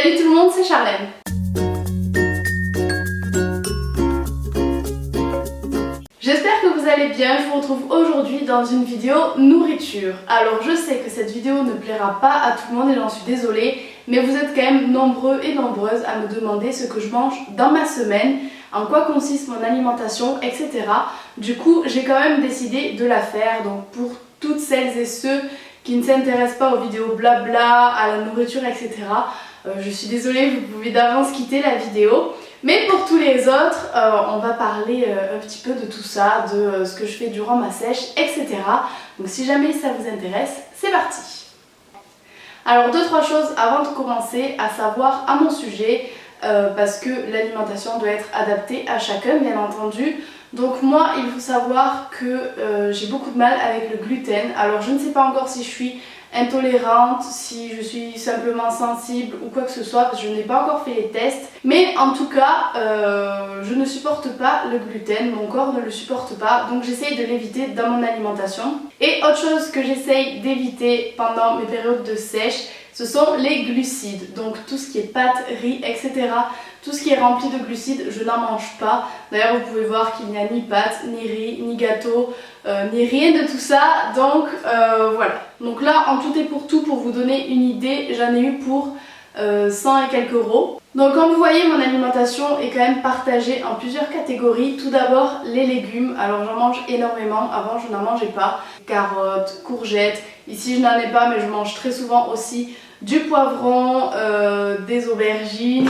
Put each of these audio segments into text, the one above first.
Salut tout le monde, c'est Charlène. J'espère que vous allez bien, je vous retrouve aujourd'hui dans une vidéo nourriture. Alors je sais que cette vidéo ne plaira pas à tout le monde et j'en suis désolée, mais vous êtes quand même nombreux et nombreuses à me demander ce que je mange dans ma semaine, en quoi consiste mon alimentation, etc. Du coup j'ai quand même décidé de la faire, donc pour toutes celles et ceux qui ne s'intéressent pas aux vidéos blabla, à la nourriture, etc. Je suis désolée, vous pouvez d'avance quitter la vidéo. Mais pour tous les autres, on va parler un petit peu de tout ça, de ce que je fais durant ma sèche, etc. Donc si jamais ça vous intéresse, c'est parti. Alors 2-3 choses avant de commencer, à savoir à mon sujet, parce que l'alimentation doit être adaptée à chacun, bien entendu. Donc moi, il faut savoir que j'ai beaucoup de mal avec le gluten. Alors je ne sais pas encore si je suis intolérante, si je suis simplement sensible ou quoi que ce soit, parce que je n'ai pas encore fait les tests. Mais en tout cas, je ne supporte pas le gluten, mon corps ne le supporte pas, donc j'essaye de l'éviter dans mon alimentation. Et autre chose que j'essaye d'éviter pendant mes périodes de sèche, ce sont les glucides, donc tout ce qui est pâtes, riz, etc. Tout ce qui est rempli de glucides, je n'en mange pas. D'ailleurs, vous pouvez voir qu'il n'y a ni pâtes, ni riz, ni gâteau, ni rien de tout ça. Donc voilà. Donc là, en tout et pour tout, pour vous donner une idée, j'en ai eu pour 100 et quelques euros. Donc comme vous voyez, mon alimentation est quand même partagée en plusieurs catégories. Tout d'abord, les légumes. Alors j'en mange énormément. Avant, je n'en mangeais pas. Carottes, courgettes. Ici, je n'en ai pas, mais je mange très souvent aussi du poivron, des aubergines.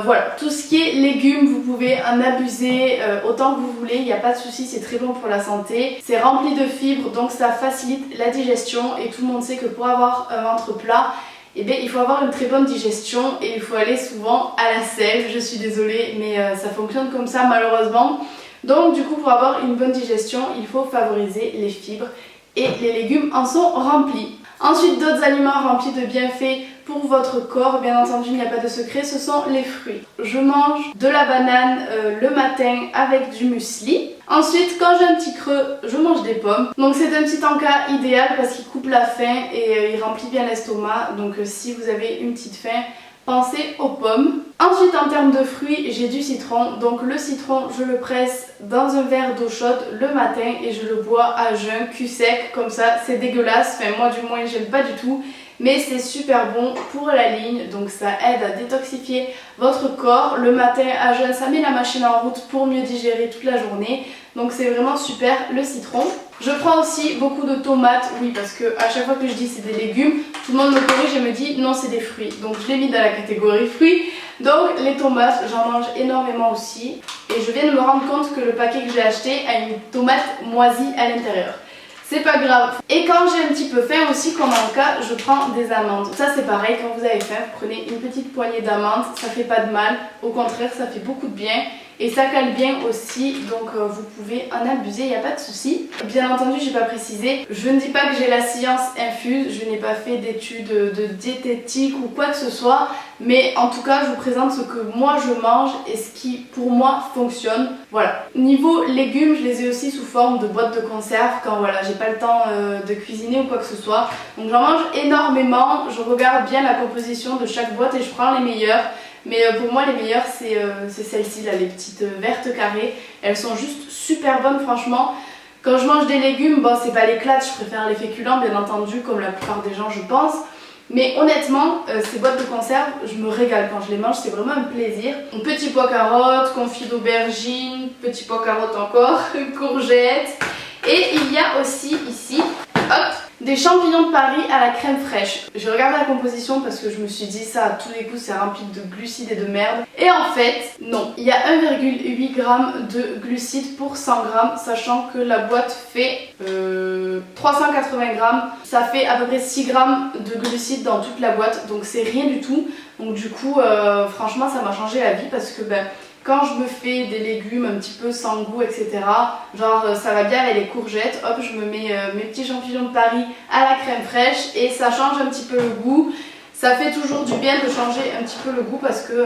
Voilà, tout ce qui est légumes, vous pouvez en abuser autant que vous voulez, il n'y a pas de souci, c'est très bon pour la santé. C'est rempli de fibres, donc ça facilite la digestion et tout le monde sait que pour avoir un ventre plat, eh bien, il faut avoir une très bonne digestion et il faut aller souvent à la selle. Je suis désolée, mais ça fonctionne comme ça malheureusement. Donc du coup, pour avoir une bonne digestion, il faut favoriser les fibres et les légumes en sont remplis. Ensuite, d'autres aliments remplis de bienfaits pour votre corps, bien entendu il n'y a pas de secret, ce sont les fruits. Je mange de la banane le matin avec du muesli. Ensuite, quand j'ai un petit creux, je mange des pommes. Donc c'est un petit encas idéal parce qu'il coupe la faim et il remplit bien l'estomac. Donc si vous avez une petite faim, pensez aux pommes. Ensuite, en termes de fruits, j'ai du citron. Donc le citron, je le presse dans un verre d'eau chaude le matin et je le bois à jeun, cul sec, comme ça. C'est dégueulasse, enfin moi du moins j'aime pas du tout. Mais c'est super bon pour la ligne, donc ça aide à détoxifier votre corps. Le matin à jeun, ça met la machine en route pour mieux digérer toute la journée. Donc c'est vraiment super le citron. Je prends aussi beaucoup de tomates, oui parce que à chaque fois que je dis c'est des légumes, tout le monde me corrige et me dit non c'est des fruits. Donc je l'ai mis dans la catégorie fruits. Donc les tomates, j'en mange énormément aussi. Et je viens de me rendre compte que le paquet que j'ai acheté a une tomate moisie à l'intérieur. C'est pas grave. Et quand j'ai un petit peu faim aussi, comme en cas, je prends des amandes. Ça c'est pareil, quand vous avez faim, vous prenez une petite poignée d'amandes, ça fait pas de mal. Au contraire, ça fait beaucoup de bien. Et ça cale bien aussi, donc vous pouvez en abuser, il n'y a pas de souci. Bien entendu, j'ai pas précisé, je ne dis pas que j'ai la science infuse, je n'ai pas fait d'études de diététique ou quoi que ce soit, mais en tout cas, je vous présente ce que moi je mange et ce qui pour moi fonctionne. Voilà. Niveau légumes, je les ai aussi sous forme de boîtes de conserve quand voilà, j'ai pas le temps de cuisiner ou quoi que ce soit. Donc j'en mange énormément, je regarde bien la composition de chaque boîte et je prends les meilleures. Mais pour moi les meilleures c'est celles-ci là, les petites vertes carrées. Elles sont juste super bonnes franchement. Quand je mange des légumes, bon c'est pas l'éclate, je préfère les féculents bien entendu comme la plupart des gens je pense. Mais honnêtement, ces boîtes de conserve, je me régale quand je les mange, c'est vraiment un plaisir. Petit pois carottes, confit d'aubergine, petit pois carottes encore, courgettes. Et il y a aussi ici, hop, des champignons de Paris à la crème fraîche. J'ai regardé la composition parce que je me suis dit ça à tous les coups c'est rempli de glucides et de merde. Et en fait, non. Il y a 1,8 g de glucides pour 100 g, sachant que la boîte fait 380 g. Ça fait à peu près 6 g de glucides dans toute la boîte, donc c'est rien du tout. Donc du coup, franchement ça m'a changé la vie parce que quand je me fais des légumes un petit peu sans goût, etc., genre ça va bien avec les courgettes, hop, je me mets mes petits champignons de Paris à la crème fraîche et ça change un petit peu le goût. Ça fait toujours du bien de changer un petit peu le goût parce que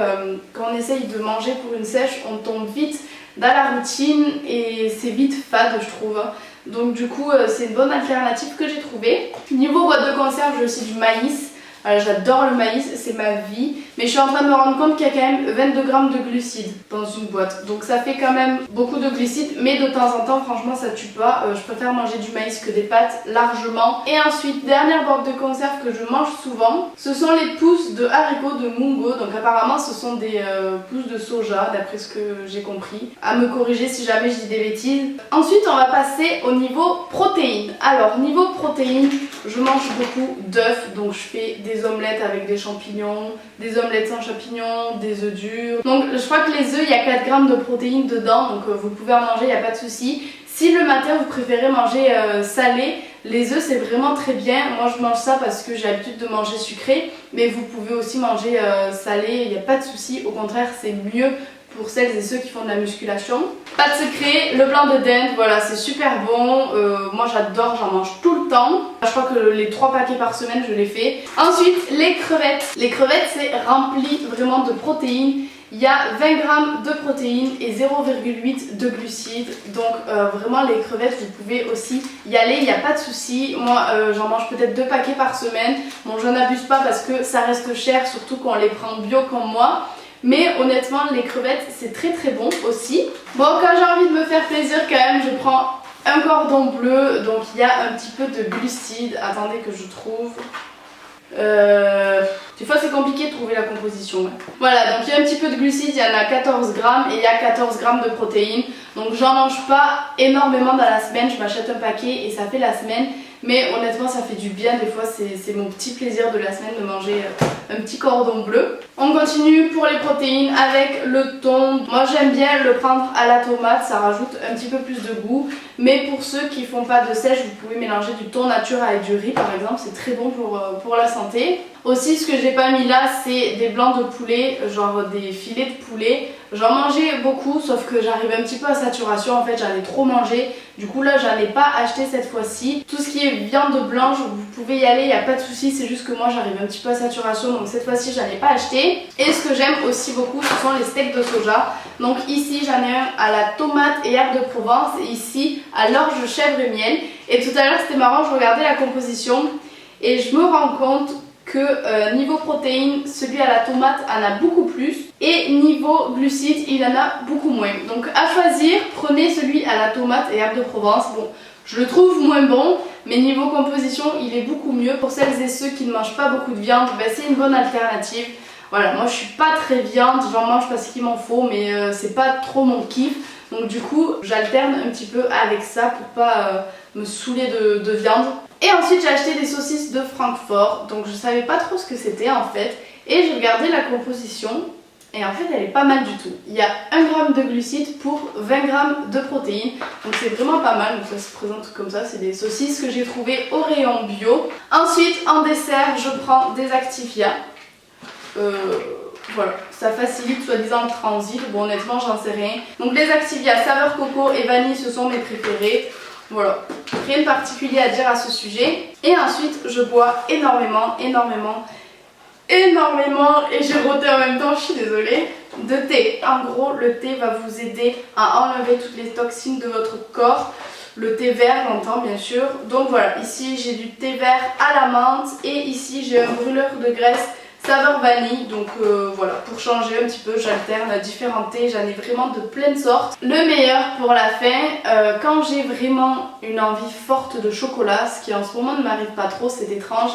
quand on essaye de manger pour une sèche, on tombe vite dans la routine et c'est vite fade je trouve. Donc du coup c'est une bonne alternative que j'ai trouvée. Niveau boîte de conserve, j'ai aussi du maïs. J'adore le maïs, c'est ma vie. Mais je suis en train de me rendre compte qu'il y a quand même 22 grammes de glucides dans une boîte. Donc ça fait quand même beaucoup de glucides, mais de temps en temps, franchement, ça tue pas. Je préfère manger du maïs que des pâtes, largement. Et ensuite, dernière boîte de conserve que je mange souvent, ce sont les pousses de haricots de Mungo. Donc apparemment, ce sont des pousses de soja, d'après ce que j'ai compris. À me corriger si jamais je dis des bêtises. Ensuite, on va passer au niveau protéines. Alors, niveau protéines, je mange beaucoup d'œufs. Donc je fais des omelettes avec des champignons, des omelettes sans champignons, des œufs durs. Donc je crois que les œufs, il y a 4 grammes de protéines dedans, donc vous pouvez en manger, il n'y a pas de souci. Si le matin vous préférez manger salé, les œufs c'est vraiment très bien. Moi je mange ça parce que j'ai l'habitude de manger sucré, mais vous pouvez aussi manger salé, il n'y a pas de souci. Au contraire, c'est mieux pour celles et ceux qui font de la musculation. Pas de secret, le blanc de dinde, voilà, c'est super bon. Moi j'adore, j'en mange tout le temps. Je crois que les 3 paquets par semaine je les fais. Ensuite, les crevettes. Les crevettes c'est rempli vraiment de protéines. Il y a 20 grammes de protéines et 0,8 de glucides. Donc vraiment les crevettes, vous pouvez aussi y aller, il n'y a pas de souci. Moi j'en mange peut-être 2 paquets par semaine. Bon, je n'abuse pas parce que ça reste cher, surtout quand on les prend bio comme moi. Mais honnêtement, les crevettes, c'est très très bon aussi. Bon, quand j'ai envie de me faire plaisir quand même, je prends un cordon bleu. Donc il y a un petit peu de glucides. Attendez que je trouve. Des fois c'est compliqué de trouver la composition. Ouais. Voilà, donc il y a un petit peu de glucides, il y en a 14 grammes et il y a 14 grammes de protéines. Donc j'en mange pas énormément dans la semaine, je m'achète un paquet et ça fait la semaine. Mais honnêtement ça fait du bien, des fois c'est mon petit plaisir de la semaine de manger un petit cordon bleu. On continue pour les protéines avec le thon. Moi j'aime bien le prendre à la tomate, ça rajoute un petit peu plus de goût. Mais pour ceux qui font pas de sèche, vous pouvez mélanger du thon nature avec du riz par exemple, c'est très bon pour la santé. Aussi ce que j'ai pas mis là c'est des blancs de poulet, genre des filets de poulet. J'en mangeais beaucoup sauf que j'arrive un petit peu à saturation, en fait j'en ai trop mangé. Du coup là j'en ai pas acheté cette fois-ci. Tout ce qui est viande blanche vous pouvez y aller, il n'y a pas de souci, c'est juste que moi j'arrive un petit peu à saturation donc cette fois-ci j'en ai pas acheté. Et ce que j'aime aussi beaucoup ce sont les steaks de soja. Donc ici j'en ai un à la tomate et herbes de Provence et ici à l'orge, chèvre et miel. Et tout à l'heure c'était marrant, je regardais la composition et je me rends compte que niveau protéines, celui à la tomate en a beaucoup plus et niveau glucides, il en a beaucoup moins. Donc à choisir, prenez celui à la tomate et herbes de Provence. Bon, je le trouve moins bon, mais niveau composition, il est beaucoup mieux. Pour celles et ceux qui ne mangent pas beaucoup de viande, ben, c'est une bonne alternative. Voilà, moi je suis pas très viande, j'en mange parce qu'il m'en faut, mais c'est pas trop mon kiff. Donc du coup, j'alterne un petit peu avec ça pour pas me saouler de viande. Et ensuite j'ai acheté des saucisses de Francfort, donc je savais pas trop ce que c'était en fait. Et j'ai regardé la composition et en fait elle est pas mal du tout. Il y a 1 g de glucides pour 20 g de protéines, donc c'est vraiment pas mal. Donc ça se présente comme ça, c'est des saucisses que j'ai trouvées au rayon bio. Ensuite en dessert je prends des Activia. Voilà, ça facilite soi-disant le transit, bon honnêtement j'en sais rien. Donc les Activia saveur coco et vanille ce sont mes préférés. Voilà, rien de particulier à dire à ce sujet. Et ensuite je bois énormément, et j'ai roté en même temps, je suis désolée, de thé. En gros le thé va vous aider à enlever toutes les toxines de votre corps. Le thé vert j'entends bien sûr. Donc voilà, ici j'ai du thé vert à la menthe et ici j'ai un brûleur de graisse saveur vanille, donc voilà, pour changer un petit peu j'alterne différents thés, j'en ai vraiment de plein de sortes. Le meilleur pour la fin, quand j'ai vraiment une envie forte de chocolat, ce qui en ce moment ne m'arrive pas trop, c'est étrange,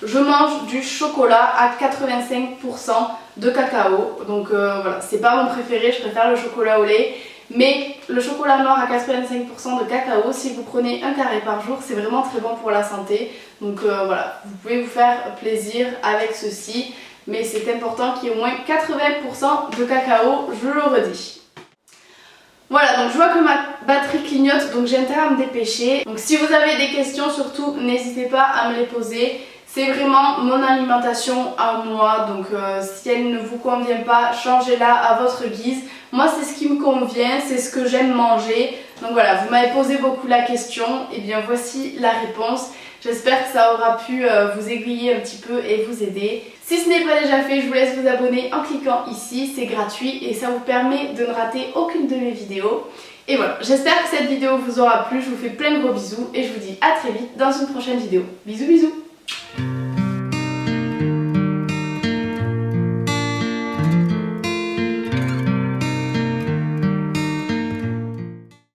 je mange du chocolat à 85% de cacao, donc voilà, c'est pas mon préféré, je préfère le chocolat au lait. Mais le chocolat noir à 85% de cacao, si vous prenez un carré par jour, c'est vraiment très bon pour la santé. Donc voilà, vous pouvez vous faire plaisir avec ceci. Mais c'est important qu'il y ait au moins 80% de cacao, je le redis. Voilà, donc je vois que ma batterie clignote, donc j'ai intérêt à me dépêcher. Donc si vous avez des questions, surtout n'hésitez pas à me les poser. C'est vraiment mon alimentation à moi, donc si elle ne vous convient pas, changez-la à votre guise. Moi c'est ce qui me convient, c'est ce que j'aime manger. Donc voilà, vous m'avez posé beaucoup la question, et bien voici la réponse. J'espère que ça aura pu vous aiguiller un petit peu et vous aider. Si ce n'est pas déjà fait, je vous laisse vous abonner en cliquant ici, c'est gratuit et ça vous permet de ne rater aucune de mes vidéos. Et voilà, j'espère que cette vidéo vous aura plu, je vous fais plein de gros bisous et je vous dis à très vite dans une prochaine vidéo. Bisous bisous.